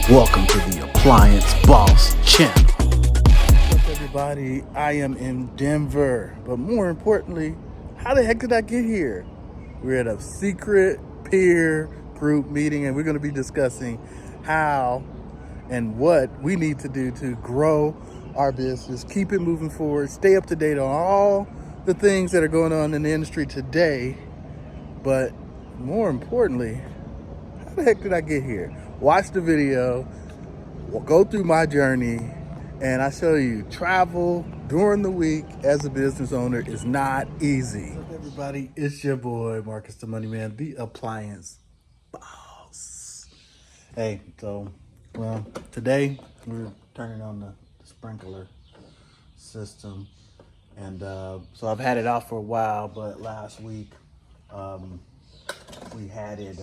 Welcome to the Appliance Boss channel. What's up, everybody? I am in Denver, but more importantly, how the heck did I get here? We're at a secret peer group meeting, and we're going to be discussing how and what we need to do to grow our business, keep it moving forward, stay up to date on all the things that are going on in the industry today. But more importantly, how the heck did I get here? Watch the video. We'll go through my journey, and I show you travel during the week as a business owner is not easy. What's up, everybody? It's your boy, Marcus the Money Man, the Appliance Boss. Hey, so, today we're turning on the sprinkler system. And so I've had it off for a while, but last week we had it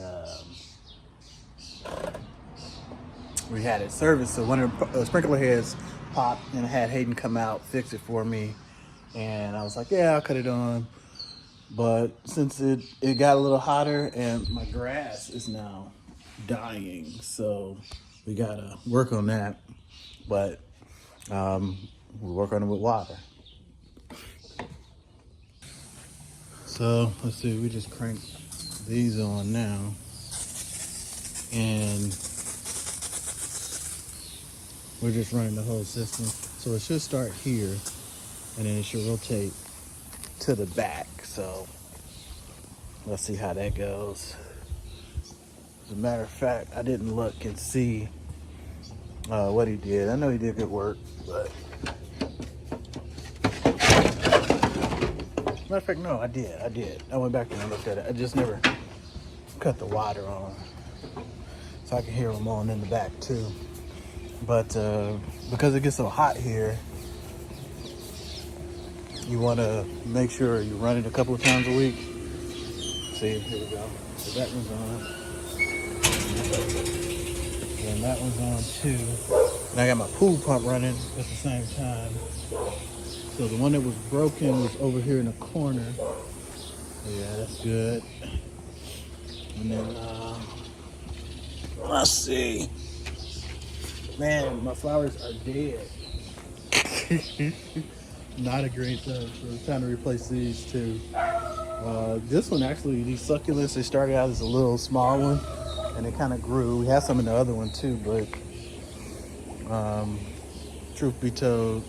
serviced. So one of the sprinkler heads popped, and I had Hayden come out, fix it for me. And I was like, yeah, I'll cut it on. But since it got a little hotter, and my grass is now dying, so we gotta work on that. But we'll work on it with water. So let's see, we just cranked these on now, and we're just running the whole system. So it should start here, and then it should rotate to the back. So let's see how that goes. As a matter of fact, I didn't look and see what he did. I know he did good work, but matter of fact, no, I did. I went back and I looked at it. I just never cut the water on, so I can hear them on in the back too. But because it gets so hot here, you want to make sure you run it a couple of times a week. See, here we go. So that one's on. And that one's on too. And I got my pool pump running at the same time. So the one that was broken was over here in the corner. Yeah, that's good. And then, let's see. Man, my flowers are dead. Not a great time. So it's time to replace these too. This one actually, these succulents, they started out as a little small one, and it kind of grew. We had some in the other one too, but truth be told,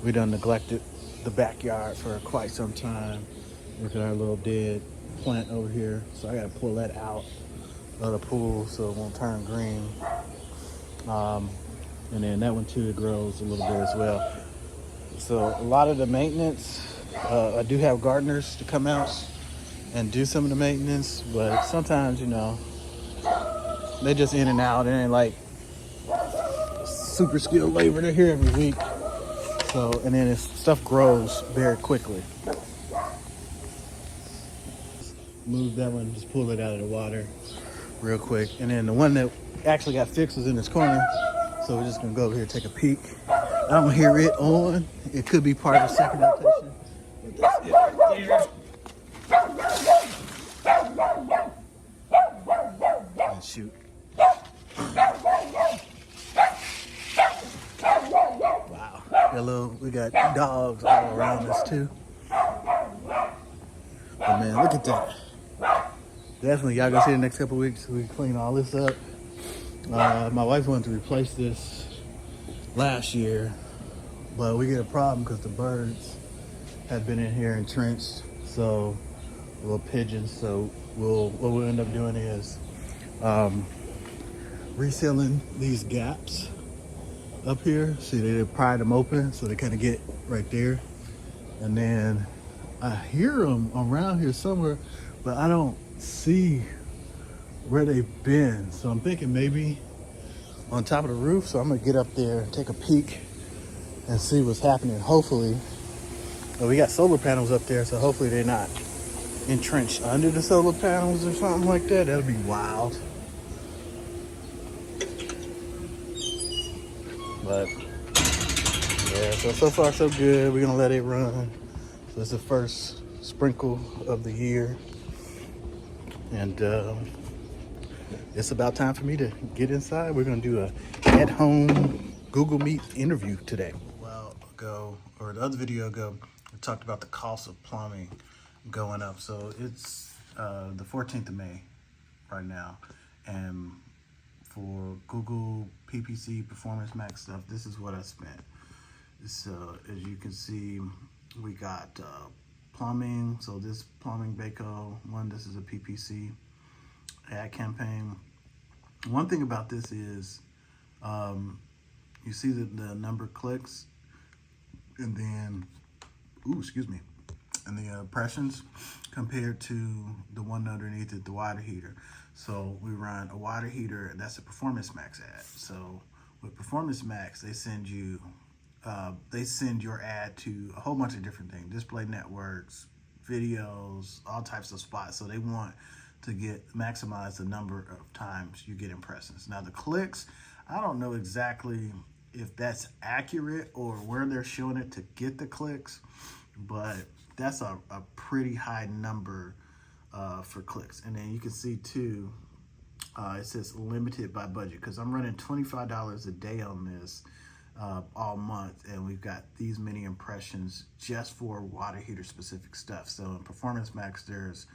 we done neglected the backyard for quite some time. Look at our little dead plant over here. So I gotta pull that out of the pool so it won't turn green. And then that one too, it grows a little bit as well. So a lot of the maintenance, I do have gardeners to come out and do some of the maintenance, but sometimes, they just in and out. It ain't like super skilled labor. They're here every week. So, and then stuff grows very quickly. Move that one, just pull it out of the water real quick. And then the one that actually got fixed was in this corner. So we're just gonna go over here and take a peek. I don't hear it on. It could be part of the second rotation. But that's it right there. And shoot. Wow. We got dogs all around us too. But man, look at that. Definitely, y'all gonna see the next couple of weeks. We clean all this up. My wife wanted to replace this last year, but we get a problem because the birds have been in here entrenched. So, little pigeons. So what we'll end up doing is resealing these gaps up here. See, they pried them open, so they kind of get right there. And then I hear them around here somewhere, but I don't see where they've been. So I'm thinking maybe on top of the roof. So I'm gonna get up there and take a peek and see what's happening. Hopefully, we got solar panels up there, so hopefully they're not entrenched under the solar panels or something like that. That'd be wild. But yeah, so far so good. We're gonna let it run. So it's the first sprinkle of the year, and it's about time for me to get inside. We're gonna do a at-home Google Meet interview today. A while ago, or the other video ago, we talked about the cost of plumbing going up. So it's the 14th of May right now, and for Google PPC Performance Max stuff, this is what I spent. So as you can see, we got plumbing. So this plumbing Baco one, this is a PPC ad campaign. One thing about this is you see the number of clicks, and then and the impressions compared to the one underneath it, the water heater. So we run a water heater, and that's a Performance Max ad. So with Performance Max, they send your ad to a whole bunch of different things, display networks, videos, all types of spots. So they want to maximize the number of times you get impressions. Now the clicks, I don't know exactly if that's accurate or where they're showing it to get the clicks, but that's a pretty high number for clicks. And then you can see too, it says limited by budget, because I'm running $25 a day on this all month, and we've got these many impressions just for water heater specific stuff. So in Performance Max, there's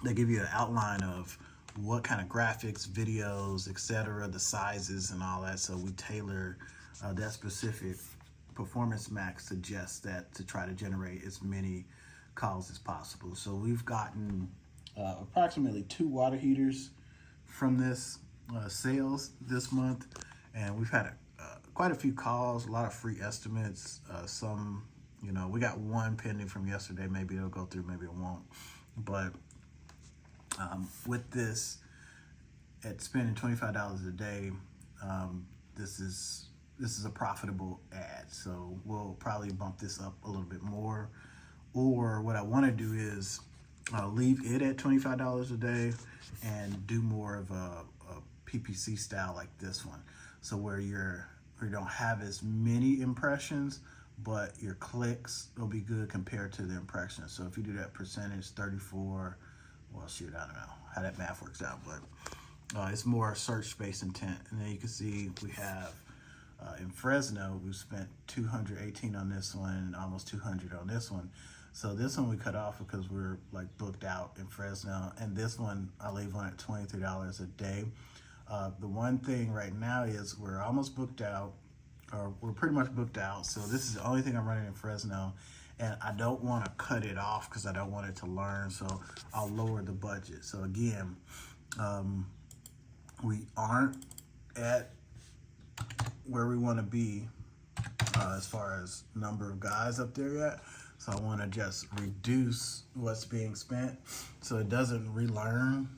they give you an outline of what kind of graphics, videos, etc., the sizes and all that. So we tailor that specific. Performance Max suggests that to try to generate as many calls as possible. So we've gotten approximately 2 water heaters from this sales this month, and we've had quite a few calls, a lot of free estimates. Some, we got one pending from yesterday. Maybe it'll go through, maybe it won't. But with this, at spending $25 a day, this is a profitable ad. So we'll probably bump this up a little bit more. Or what I want to do is leave it at $25 a day and do more of a PPC style like this one. So where you don't have as many impressions, but your clicks will be good compared to the impressions. So if you do that percentage, 34, well, shoot, I don't know how that math works out, but it's more search space intent. And then you can see we have in Fresno, we spent $218 on this one and almost $200 on this one. So this one we cut off because we're like booked out in Fresno, and this one I leave on at $23 a day. The one thing right now is we're almost booked out, or we're pretty much booked out. So this is the only thing I'm running in Fresno, and I don't want to cut it off because I don't want it to learn. So I'll lower the budget. So again, we aren't at where we want to be as far as number of guys up there yet. So I want to just reduce what's being spent so it doesn't relearn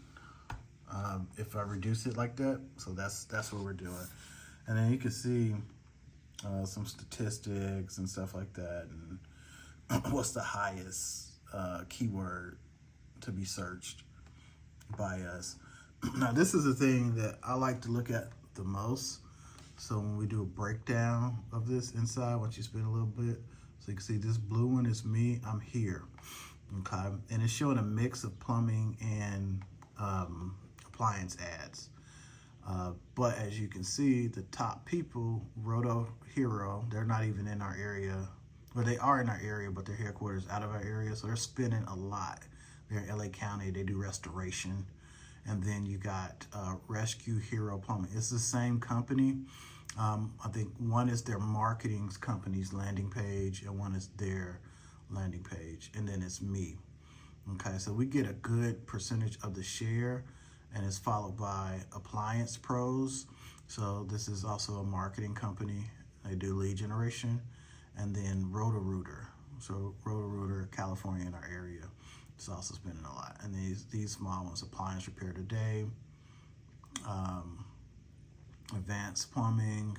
if I reduce it like that. So that's what we're doing. And then you can see some statistics and stuff like that, and what's the highest keyword to be searched by us. Now this is the thing that I like to look at the most. So when we do a breakdown of this inside, once you spin a little bit, so you can see this blue one is me, I'm here, okay? And it's showing a mix of plumbing and appliance ads. But as you can see, the top people, Roto Hero, they're not even in our area. Well, they are in our area, but their headquarters out of our area, so they're spending a lot. They're in LA County, they do restoration. And then you got Rescue Hero Plumbing. It's the same company. I think one is their marketing company's landing page, and one is their landing page, and then it's me. Okay, so we get a good percentage of the share, and it's followed by Appliance Pros. So this is also a marketing company. They do lead generation, and then Roto-Rooter. So Roto-Rooter, California, in our area, it's also spending a lot. And these small ones, Appliance Repair Today, Advanced Plumbing,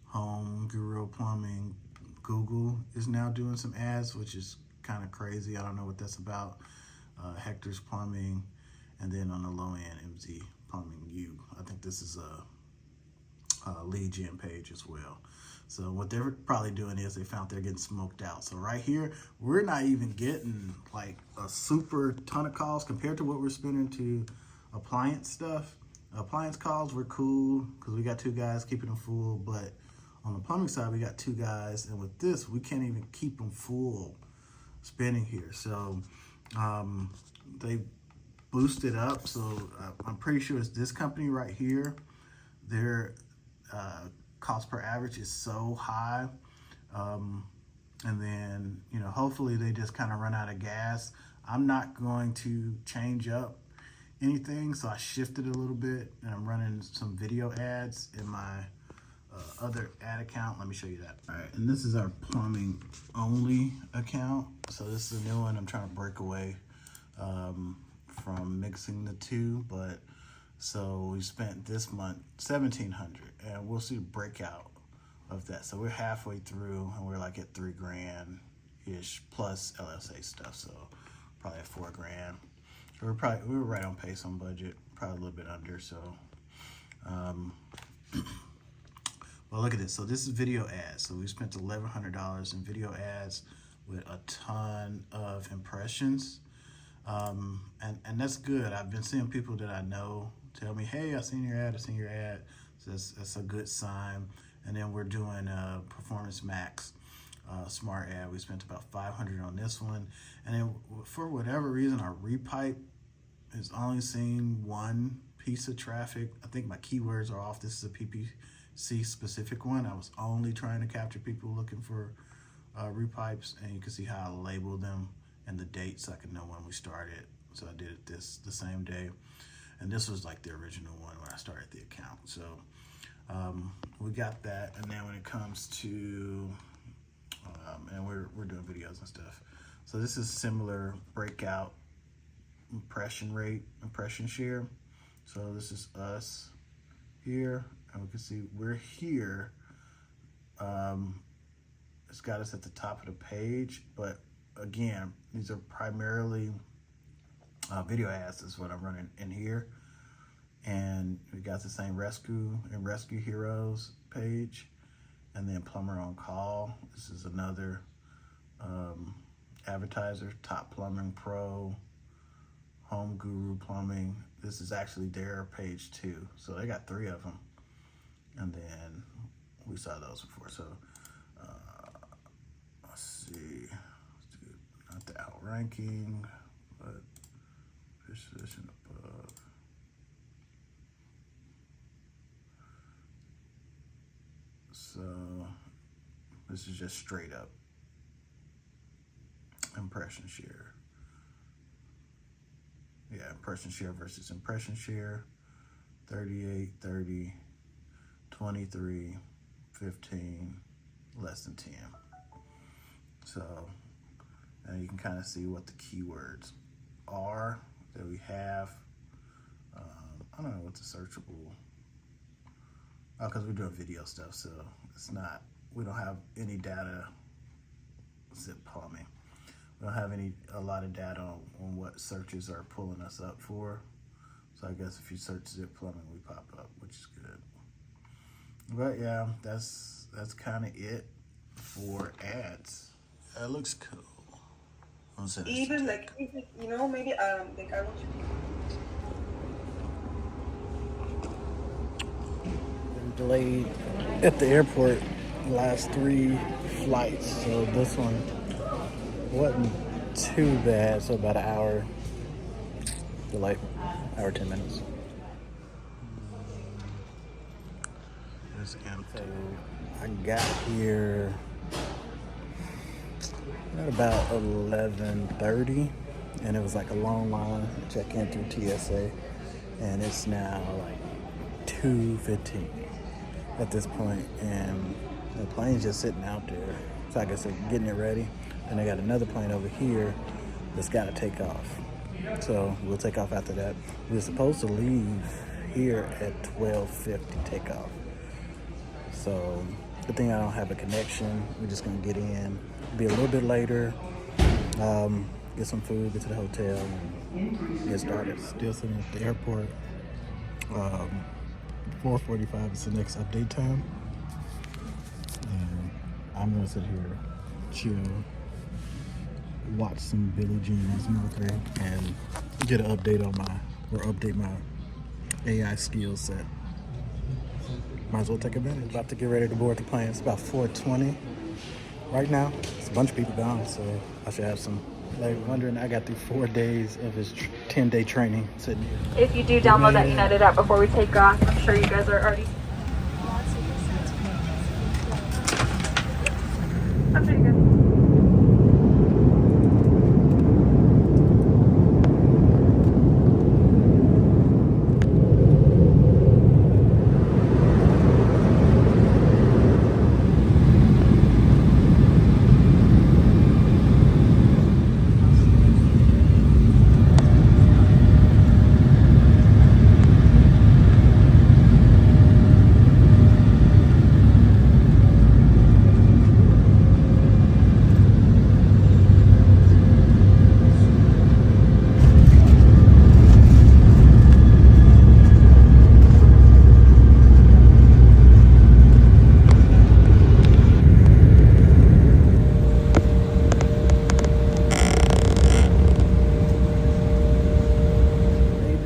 Home Guru Plumbing. Google is now doing some ads, which is kind of crazy. I don't know what that's about. Hector's Plumbing, and then on the low end, MZ Plumbing U. I think this is a lead gen page as well. So what they're probably doing is they found they're getting smoked out. So right here, we're not even getting like a super ton of calls compared to what we're spending to appliance stuff. Appliance calls were cool because we got 2 guys keeping them full, but on the plumbing side, we got 2 guys, and with this, we can't even keep them full spinning here. So they boosted up. So I'm pretty sure it's this company right here. Their cost per average is so high. And then, you know, hopefully they just kind of run out of gas. I'm not going to change up anything, so I shifted a little bit, and I'm running some video ads in my other ad account. Let me show you that. All right, and this is our plumbing only account. So this is a new one. I'm trying to break away from mixing the two, but so we spent this month $1,700, and we'll see a breakout of that. So we're halfway through, and we're like at $3,000 ish plus LSA stuff. So probably at $4,000. So we were right on pace on budget, probably a little bit under. So, well, look at this. So this is video ads. So we spent $1,100 in video ads with a ton of impressions. And that's good. I've been seeing people that I know tell me, hey, I seen your ad, So that's a good sign. And then we're doing Performance Max smart ad. We spent about $500 on this one. And then for whatever reason, our repipe is only seeing 1 piece of traffic. I think my keywords are off. This is a PPC specific one. I was only trying to capture people looking for repipes, and you can see how I labeled them and the date so I can know when we started. So I did it the same day. And this was like the original one when I started the account. So we got that. And then when it comes to, and we're doing videos and stuff. So this is similar breakout impression rate, impression share. So this is us here, and we can see we're here. It's got us at the top of the page, but again, these are primarily video ads. Is what I'm running in here, and we got the same rescue and rescue heroes page, and then plumber on call. This is another advertiser, Top Plumbing Pro, Home Guru Plumbing. This is actually their page too. So they got 3 of them. And then we saw those before. So let's see. Let's do not the outranking, but position above. So this is just straight up impression share. Yeah, impression share versus impression share. 38, 30, 23, 15, less than 10. So, and you can kind of see what the keywords are that we have. I don't know what's a searchable. Oh, because we're doing video stuff, so it's not, we don't have any data. Zip Plumbing. We don't have a lot of data on what searches are pulling us up for. So I guess if you search Zip Plumbing, we pop up, which is good. But yeah, that's kind of it for ads. That looks cool. Even like, you know, maybe like I want you. Been delayed at the airport the last 3 flights, so this one wasn't too bad. So about an hour delay, hour 10 minutes. So I got here at about 11:30, and it was like a long line to check in through TSA, and it's now like 2:15 at this point, and the plane's just sitting out there. So I guess they're getting it ready, and they got another plane over here that's got to take off. So we'll take off after that. We were supposed to leave here at 12:50 takeoff. So good thing I don't have a connection. We're just gonna get in, be a little bit later, get some food, get to the hotel, and get started. Still sitting at the airport. 4:45 is the next update time. And I'm gonna sit here, chill, watch some Billie Jean's movie, and get an update on my or update my AI skill set. Might as well take advantage. About to get ready to board the plane. It's about 4:20 right now. It's a bunch of people gone, so I should have some. Like wondering, I got through 4 days of his 10-day training sitting here. If you do download that United app before we take off, I'm sure you guys are already. I'm pretty good.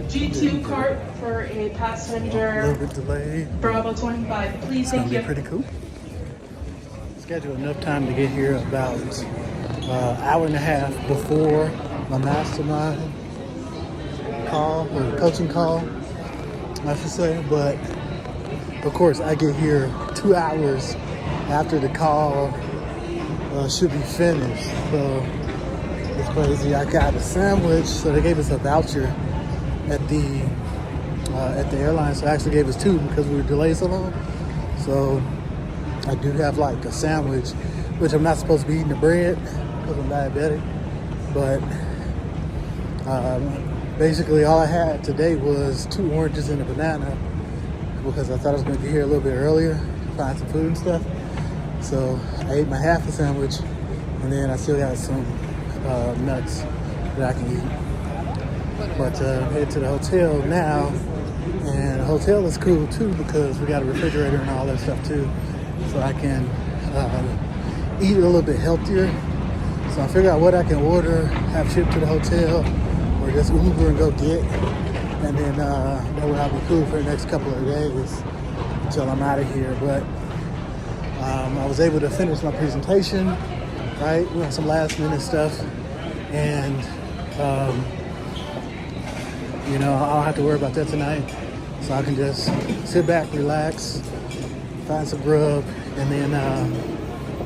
G2 cart for a A passenger. little bit delayed. Bravo 25. Please, It's gonna thank be you. pretty cool. Scheduled enough time to get here about hour and a half before my mastermind call or coaching call, I should say. But of course, I get here 2 hours after the call should be finished. So it's crazy. I got a sandwich, so they gave us a voucher at the airline. So I actually gave us 2 because we were delayed so long. So I do have like a sandwich, which I'm not supposed to be eating the bread because I'm diabetic. But basically all I had today was 2 oranges and a banana because I thought I was going to get here a little bit earlier to find some food and stuff. So I ate my half a sandwich, and then I still got some nuts that I can eat. But I'm headed to the hotel now, and the hotel is cool too because we got a refrigerator and all that stuff too, so I can eat a little bit healthier. So I figure out what I can order, have shipped to the hotel, or just Uber and go get, and then that way I'll be cool for the next couple of days until I'm out of here. But I was able to finish my presentation, right? We had some last minute stuff, and you know, I don't have to worry about that tonight. So I can just sit back, relax, find some grub, and then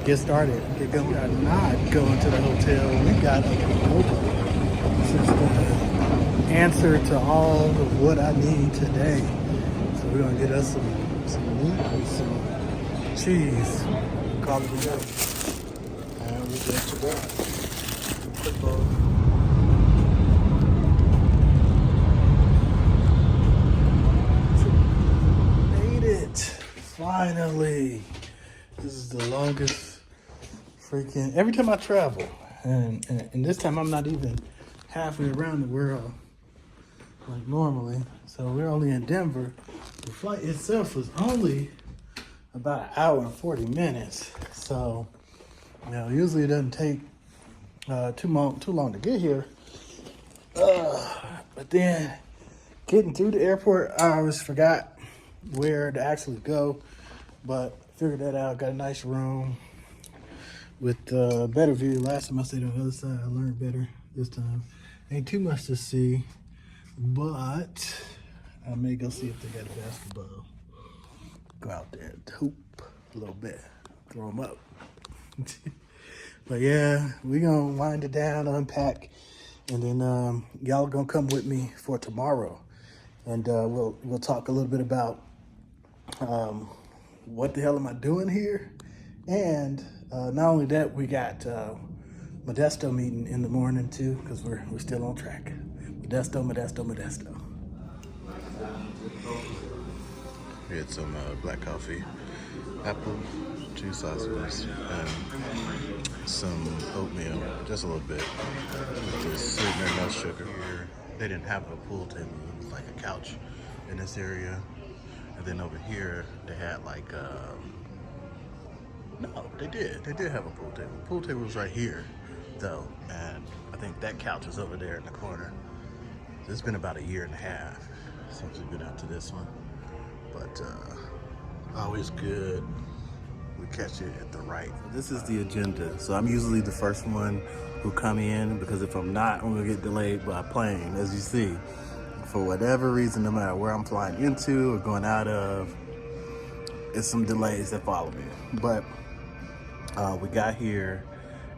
get started, get going. I'm not going to the hotel. We got a proposal. This is the answer to all of what I need today. So we're gonna get us some meat and some cheese. Call it a day. And we're good to go. Football. Made it. Finally. This is the longest freaking, every time I travel, and this time I'm not even halfway around the world like normally. So we're only in Denver. The flight itself was only about 1 hour and 40 minutes. So, you know, usually it doesn't take too long to get here. But then getting through the airport, I always forgot where to actually go. But figured that out. Got a nice room with a better view. Last time I stayed on the other side, I learned better this time. Ain't too much to see, but I may go see if they got a basketball. Go out there and hoop a little bit, throw them up. But yeah, we gonna wind it down, unpack, and then y'all gonna come with me for tomorrow, and we'll talk a little bit about what the hell am I doing here, and not only that, we got Modesto meeting in the morning too, because we're still on track. Modesto. We had some black coffee, apple juice sausages, and some oatmeal, just a little bit. Just sweetener, no sugar. Here, they didn't have a pool table. It was like a couch in this area. And then over here, they had like, no, they did have a pool table. The pool table was right here, though. And I think that couch is over there in the corner. It's been about a year and a half since we've been out to this one, but always good. We catch it at the right. This is the agenda. So I'm usually the first one who come in, because if I'm not, I'm gonna get delayed by a plane, as you see. For whatever reason, no matter where I'm flying into or going out of, it's some delays that follow me. But we got here,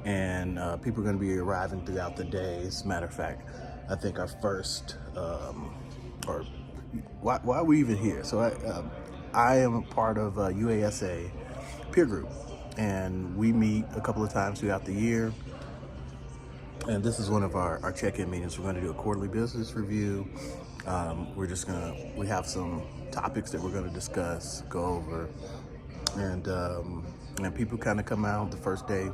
and people are gonna be arriving throughout the day. As a matter of fact, I think our first, or why are we even here? So I am a part of UASA peer group, and we meet a couple of times throughout the year. And this is one of our check-in meetings. We're going to do a quarterly business review. We have some topics that we're going to discuss, go over, and people kind of come out the first day.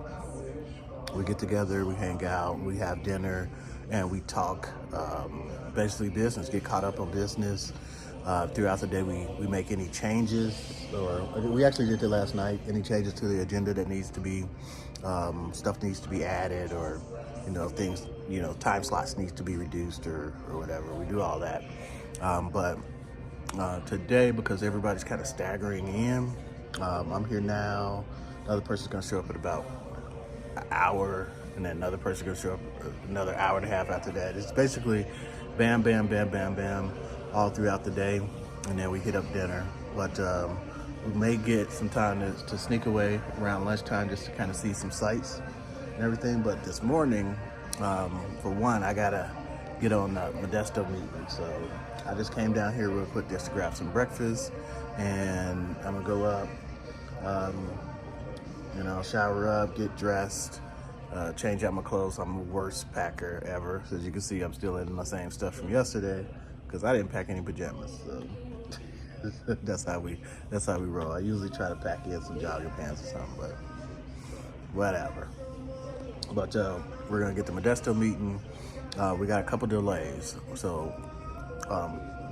We get together, we hang out, we have dinner, and we talk basically business, get caught up on business. Throughout the day, we make any changes, or we actually did it last night, any changes to the agenda that needs to be, stuff needs to be added, or, things, time slots needs to be reduced or whatever. We do all that. But today, because everybody's kind of staggering in, I'm here now. Another person's going to show up at about an hour, and then another person's going to show up another hour and a half after that. It's basically bam, bam, bam, bam, bam, all throughout the day, and then we hit up dinner. But we may get some time to sneak away around lunchtime just to kind of see some sights and everything. But this morning, for one, I gotta get on the Modesto meeting, so I just came down here real quick just to grab some breakfast, and I'm gonna go up, shower up, get dressed, change out my clothes. I'm the worst packer ever. So as you can see, I'm still in my same stuff from yesterday because I didn't pack any pajamas. So that's how we roll. I usually try to pack in some jogging pants or something, but whatever. But we're gonna get the Modesto meeting. We got a couple delays, so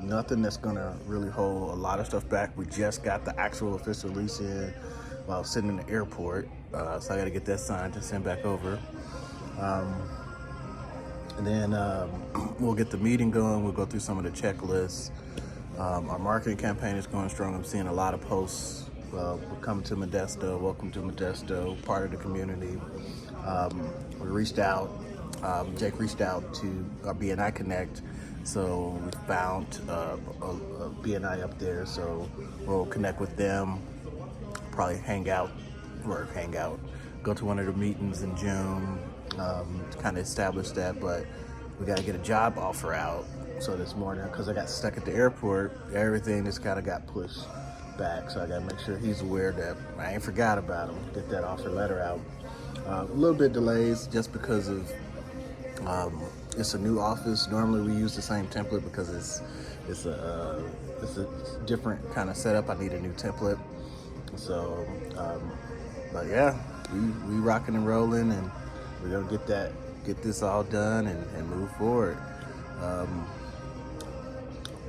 nothing that's gonna really hold a lot of stuff back. We just got the actual official lease in while sitting in the airport, so I gotta get that signed to send back over. And then we'll get the meeting going. We'll go through some of the checklists. Our marketing campaign is going strong. I'm seeing a lot of posts. Come to Modesto, welcome to Modesto, part of the community. We reached out, Jake reached out to our BNI Connect, so we found a BNI up there, so we'll connect with them, probably go to one of the meetings in June, to kind of establish that. But we got to get a job offer out. So this morning, because I got stuck at the airport, everything just kind of got pushed back. So I got to make sure he's aware that I ain't forgot about him. Get that offer letter out. A little bit delays just because of it's a new office. Normally we use the same template because it's a different kind of setup. I need a new template. So, but yeah, we rocking and rolling, and we're gonna get this all done and move forward.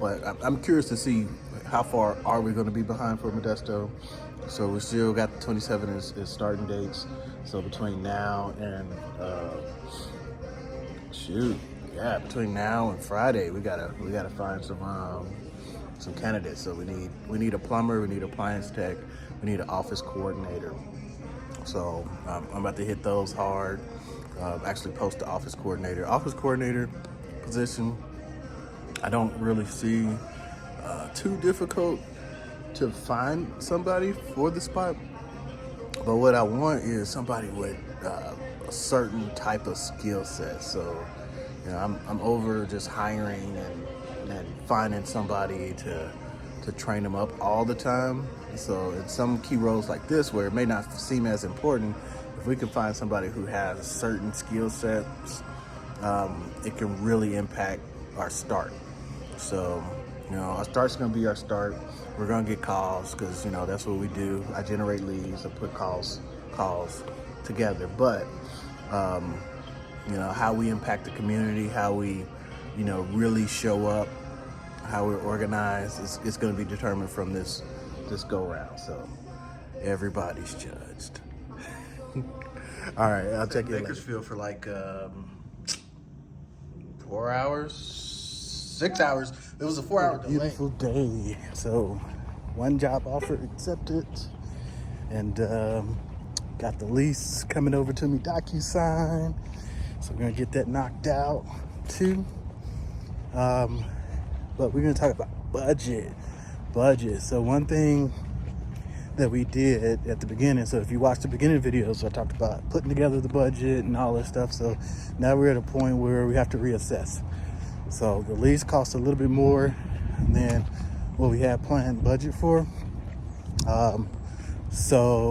But I'm curious to see how far are we going to be behind for Modesto. So we still got the 27 as starting dates. So between now and between now and Friday, we gotta find some candidates. So we need a plumber, we need an appliance tech, we need an office coordinator. So I'm about to hit those hard. Actually post the office coordinator position. I don't really see too difficult to find somebody for the spot, but what I want is somebody with a certain type of skill set. So, I'm over just hiring and finding somebody to train them up all the time. So in some key roles like this, where it may not seem as important, if we can find somebody who has certain skill sets, it can really impact our start. So, our start's gonna be our start. We're gonna get calls because, that's what we do. I generate leads, I put calls together. But, how we impact the community, how we, really show up, how we're organized, it's gonna be determined from this go round. So everybody's judged. All right, I'll check you later. Bakersfield for like 4 hours, 6 hours. It was a 4-hour delay. Beautiful day. So, one job offer accepted, and got the lease coming over to me, DocuSign. So we're gonna get that knocked out too. But we're gonna talk about budget. So one thing that we did at the beginning, so if you watch the beginning videos, I talked about putting together the budget and all that stuff. So now we're at a point where we have to reassess. So the lease costs a little bit more than what we had planned budget for.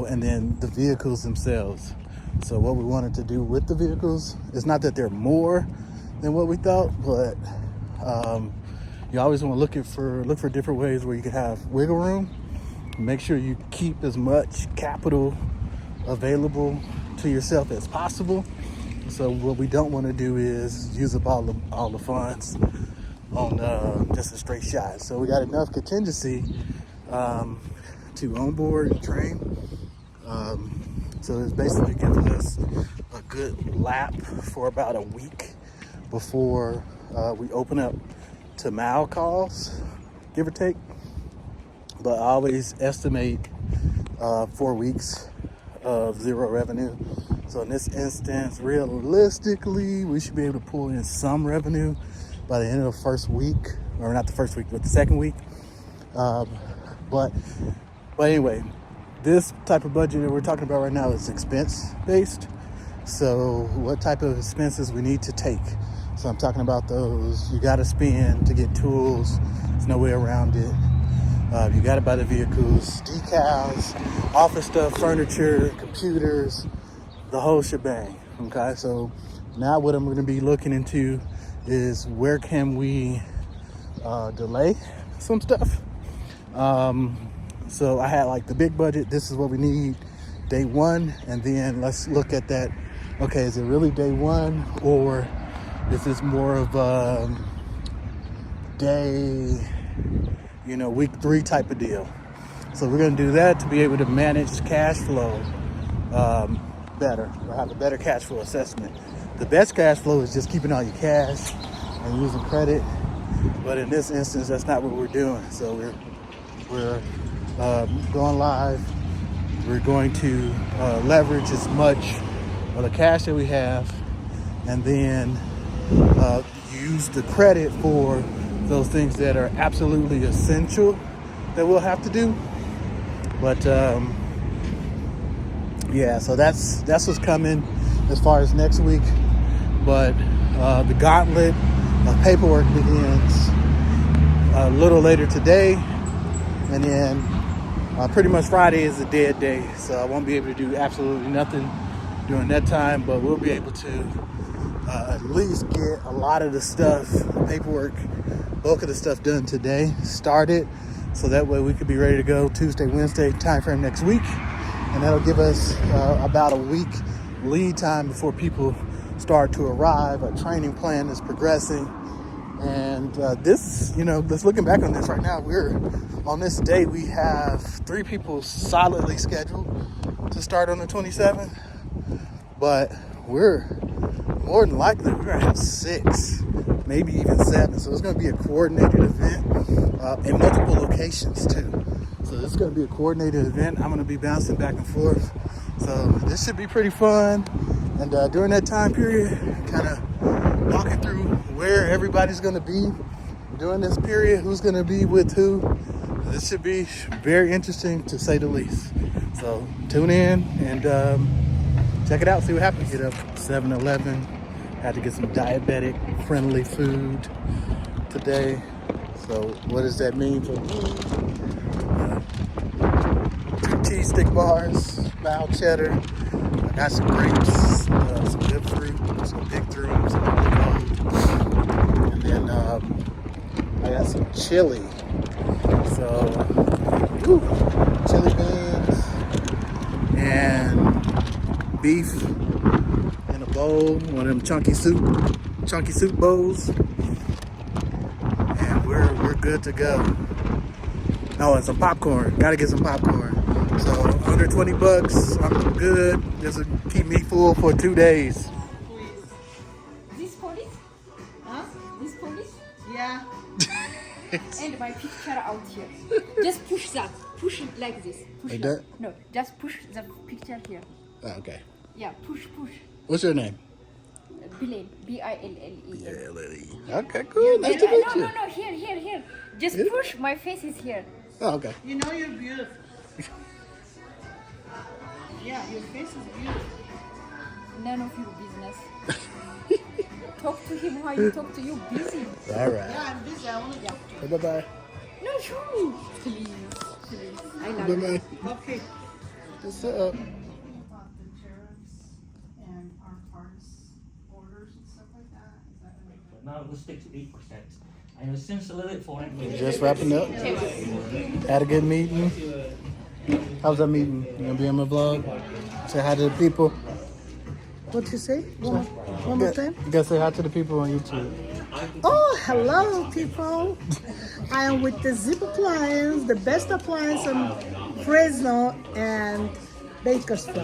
And then the vehicles themselves. So what we wanted to do with the vehicles is not that they're more than what we thought, but you always want to look for different ways where you can have wiggle room. Make sure you keep as much capital available to yourself as possible. So what we don't want to do is use up all the funds on just a straight shot. So we got enough contingency to onboard and train. So it's basically giving us a good lap for about a week before we open up to mile calls, give or take. But I always estimate 4 weeks of zero revenue. So in this instance, realistically, we should be able to pull in some revenue by the end of the first week, or not the first week, but the second week. But anyway, this type of budget that we're talking about right now is expense based. So what type of expenses we need to take. So I'm talking about those you got to spend to get tools. There's no way around it. You got to buy the vehicles, decals, office stuff, furniture, computers, the whole shebang. Okay, so now what I'm going to be looking into is where can we delay some stuff. So I had like the big budget. This is what we need day one, and then let's look at that. Okay, is it really day one, or is this more of day, week 3 type of deal? So we're going to do that to be able to manage cash flow better, or have a better cash flow assessment. The best cash flow is just keeping all your cash and using credit, but in this instance, that's not what we're doing. So we're going live. We're going to leverage as much of the cash that we have, and then use the credit for those things that are absolutely essential that we'll have to do. But so that's what's coming as far as next week. But the gauntlet of paperwork begins a little later today, and then pretty much Friday is a dead day, so I won't be able to do absolutely nothing during that time, but we'll be able to at least get a lot of the stuff, paperwork, bulk of the stuff done today, started, so that way we could be ready to go Tuesday, Wednesday timeframe next week, and that'll give us about a week lead time before people start to arrive. Our training plan is progressing, and this, just looking back on this right now, we're on this day, we have 3 people solidly scheduled to start on the 27th, but we're more than likely we're gonna have 6, maybe even 7. So it's gonna be a coordinated event in multiple locations too. So this is gonna be a coordinated event. I'm gonna be bouncing back and forth. So this should be pretty fun. And during that time period, kind of walking through where everybody's gonna be during this period, who's gonna be with who. This should be very interesting, to say the least. So tune in and check it out, see what happens. Get up 7-Eleven. Had to get some diabetic-friendly food today. So what does that mean for me? 2 cheese stick bars, mild cheddar. I got some grapes, some good fruit, some big through them, some cold. And then I got some chili. So, chili beans and beef in a bowl, one of them chunky soup bowls, and we're good to go. Oh, and some popcorn. Gotta get some popcorn. So under $20, I'm good. This will keep me full for 2 days. This police? Huh? This police? Yeah. my picture out here. Just push that. Push it like this. Push Like that. that? No, just push the picture here. Oh, okay. Yeah, push. What's your name? Bilal. Billalee. Yeah, Lily. Okay, cool. Nice to meet you. No. Here. Just Yeah? push. My face is here. Oh, okay. You know you're beautiful. Yeah, your face is beautiful. None of your business. Talk to him how you talk to you. Busy. All right. Yeah, I'm busy. I want to. Bye bye. No, true. Please. I love you. Bye. Okay. What's up? About the tariffs and our parts orders and stuff like that. Is that right? Now let's stick to 8%. I know it seems a little bit foreign. Just wrapping up. Had a good meeting. How's that meeting? You gonna be on my vlog? Say hi to the people. What you say? One more time? You gotta say hi to the people on YouTube. Oh, hello, people. I am with the Zip Appliance, the best appliance in Fresno and Bakersfield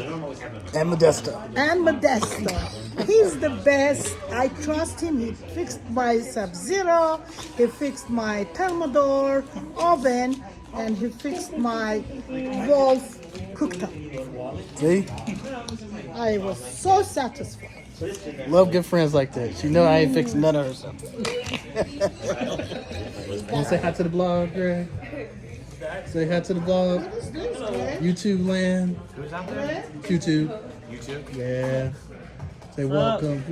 And Modesto. and Modesto. He's the best. I trust him. He fixed my Sub-Zero. He fixed my Thermodor oven, and he fixed my Wolf cooktop. See? I was so satisfied. Love good friends like that. She know I ain't fixing none of her stuff. Wanna say hi to the blog, Greg? Say hi to the blog. YouTube land. YouTube. Yeah. Say welcome.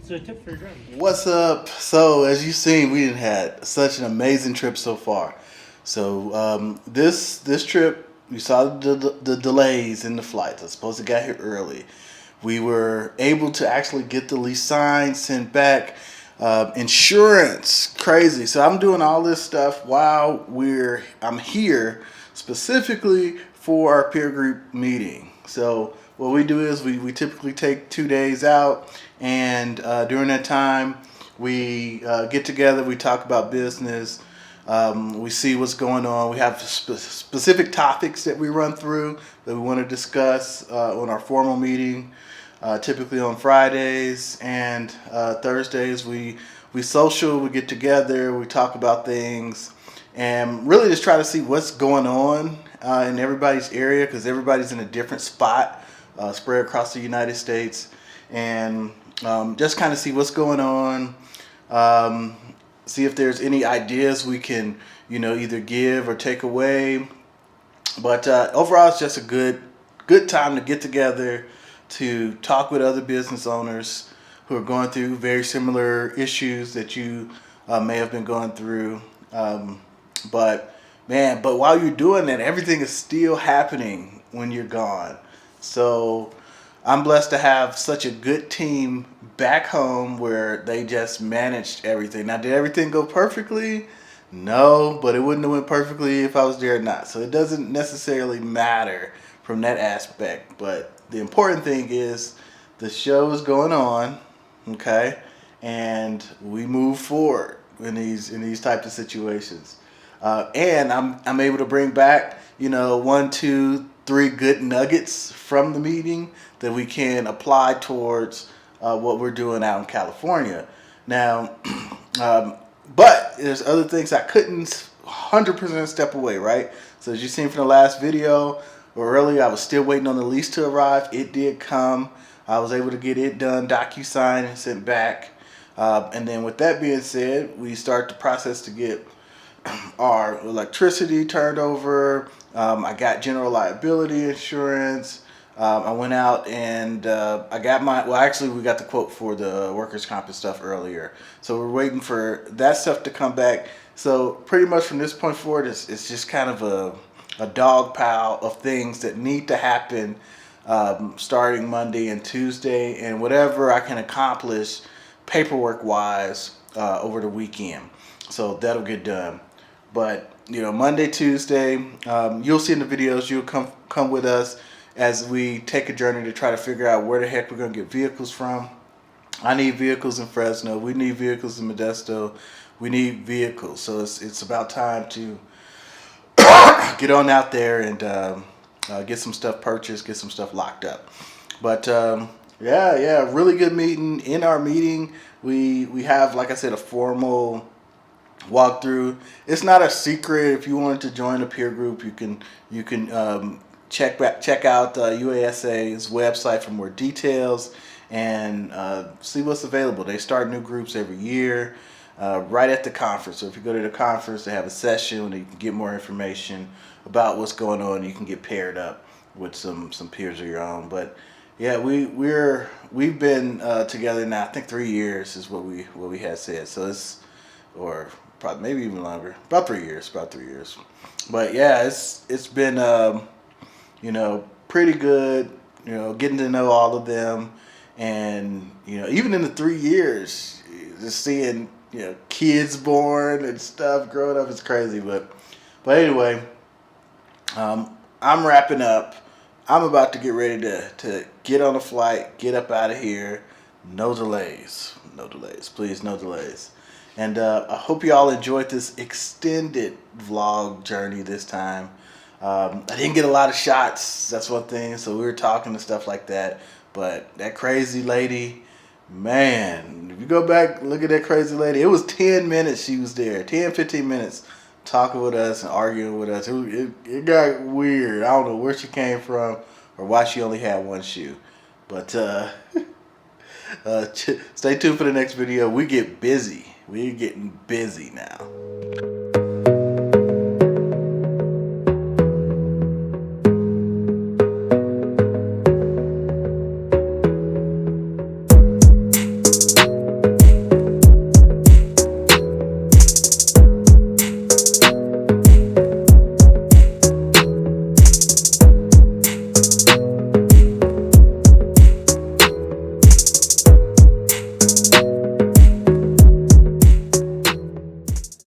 So a tip for your drone. What's up? So as you've seen, we done had such an amazing trip so far. So this trip, you saw the delays in the flights. I was supposed to get here early. We were able to actually get the lease signed, sent back. Insurance, crazy. So I'm doing all this stuff while I'm here specifically for our peer group meeting. So what we do is we typically take 2 days out, and during that time we get together, we talk about business, we see what's going on. We have specific topics that we run through that we want to discuss on our formal meeting. Typically on Fridays and Thursdays we social, we get together, we talk about things, and really just try to see what's going on in everybody's area, because everybody's in a different spot spread across the United States, and just kind of see what's going on, see if there's any ideas we can either give or take away. But overall it's just a good time to get together, to talk with other business owners who are going through very similar issues that you may have been going through. But while you're doing that, everything is still happening when you're gone. So I'm blessed to have such a good team back home where they just managed everything. Now, did everything go perfectly? No, but it wouldn't have went perfectly if I was there or not. So it doesn't necessarily matter from that aspect. But the important thing is the show is going on, okay, and we move forward in these types of situations, and I'm able to bring back 1, 2, 3 good nuggets from the meeting that we can apply towards what we're doing out in California. Now, but there's other things I couldn't 100% step away, right? So as you've seen from the last video, or earlier, I was still waiting on the lease to arrive. It did come. I was able to get it done, DocuSign, and sent back. And then with that being said, we start the process to get our electricity turned over. I got general liability insurance. I went out and I got we got the quote for the workers' comp and stuff earlier. So we're waiting for that stuff to come back. So pretty much from this point forward, it's just kind of a dog pile of things that need to happen starting Monday and Tuesday, and whatever I can accomplish paperwork wise over the weekend. So that'll get done. But Monday, Tuesday, you'll see in the videos, you'll come with us as we take a journey to try to figure out where the heck we're going to get vehicles from. I need vehicles in Fresno. We need vehicles in Modesto. We need vehicles. So it's about time to get on out there and get some stuff purchased, get some stuff locked up. But really good meeting. In our meeting, we have, like I said, a formal walk through. It's not a secret. If you wanted to join a peer group, you can check out UASA's website for more details and see what's available. They start new groups every year, right at the conference. So if you go to the conference, they have a session where you can get more information about what's going on. You can get paired up with some peers of your own. But yeah, we've been together now. I think 3 years is what we had said. So it's, or probably maybe even longer, about 3 years. But yeah, it's been pretty good. Getting to know all of them, and even in the 3 years, just seeing kids born and stuff growing up is crazy. But anyway, I'm wrapping up. I'm about to get ready to get on a flight, get up out of here. No delays, please, no delays. And I hope you all enjoyed this extended vlog journey this time. I didn't get a lot of shots, that's one thing, so we were talking and stuff like that. But that crazy lady, man, if you go back, look at that crazy lady. It was 10 minutes she was there, 10, 15 minutes talking with us and arguing with us. It got weird. I don't know where she came from or why she only had one shoe. But stay tuned for the next video. We get busy. We're getting busy now.